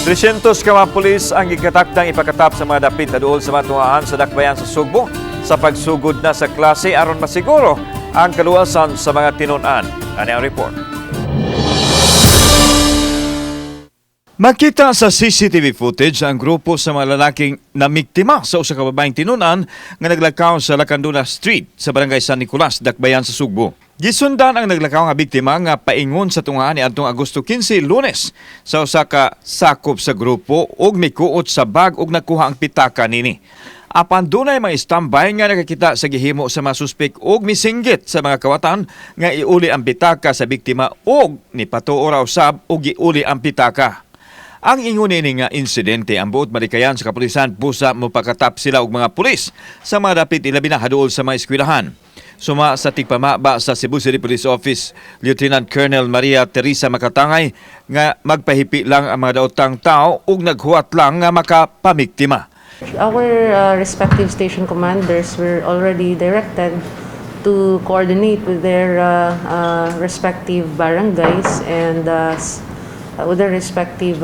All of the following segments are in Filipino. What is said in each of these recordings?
300 ka mga pulis ang ikatakdang ipakatap sa mga dapit na dool sa matungaan sa dakbayan sa Sugbo sa pagsugod na sa klase aron masiguro ang kaluwasan sa mga tinunan. Ano ang report? Makita sa CCTV footage ang grupo sa mga lalaking namiktima sa usa ka babaeng tinunan nga naglakaw sa Lacandona Street sa barangay San Nicolas, Dakbayan sa Sugbo. Gisundan ang naglakaw nga biktima nga paingon sa tungaan ni adtong Agosto 15, Lunes sa usa ka sakop sa grupo ug mikuot sa bag ug nakuha ang pitaka nini. Apan dunay mga standby nga nakakita sa gihimo sa mga suspek ug misinggit sa mga kawatan nga iuli ang pitaka sa biktima ug nipatuo raw usab ug iuli ang pitaka. Ang ingon ini nga insidente ang buot malikayan sa kapulisan busa mopakatap sila og mga pulis sa mga dapit ilabi na haduol sa mga eskwelahan. Suma sa tigpamaba sa Cebu City Police Office, Lieutenant Colonel Maria Teresa Makatangay nga magpahipi lang ang mga daotang tao ug naghuwat lang nga makapamiktima. Our respective station commanders were already directed to coordinate with their respective barangays and with their respective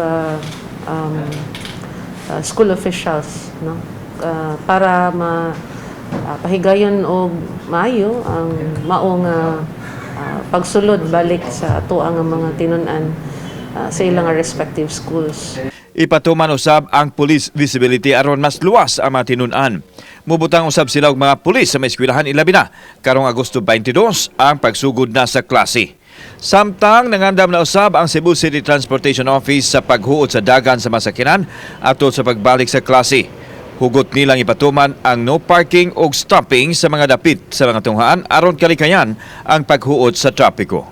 school officials, no? Para pahigayon og maayo ang maong pagsulod balik sa ato ang mga tinunan sa ilang respective schools. Ipatuman usab ang police visibility aron mas luwas ang mga tinunan. Mubutang usab sila og mga pulis sa mga eskwelahan ilabi na karong Agosto 22 ang pagsugod na sa klase. Samtang nangandam na usab ang Cebu City Transportation Office sa paghuot sa dagan sa masakinan atol sa pagbalik sa klase. Hugot nilang ipatuman ang no parking o stopping sa mga dapit sa mga tunghaan aron kalikayan ang paghuot sa trapiko.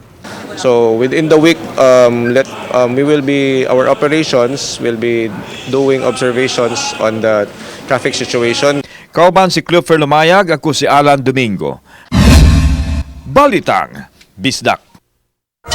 So within the week, our operations will be doing observations on the traffic situation. Kauban si Clifford Lumayag, ako si Alan Domingo. Balitang Bisdak.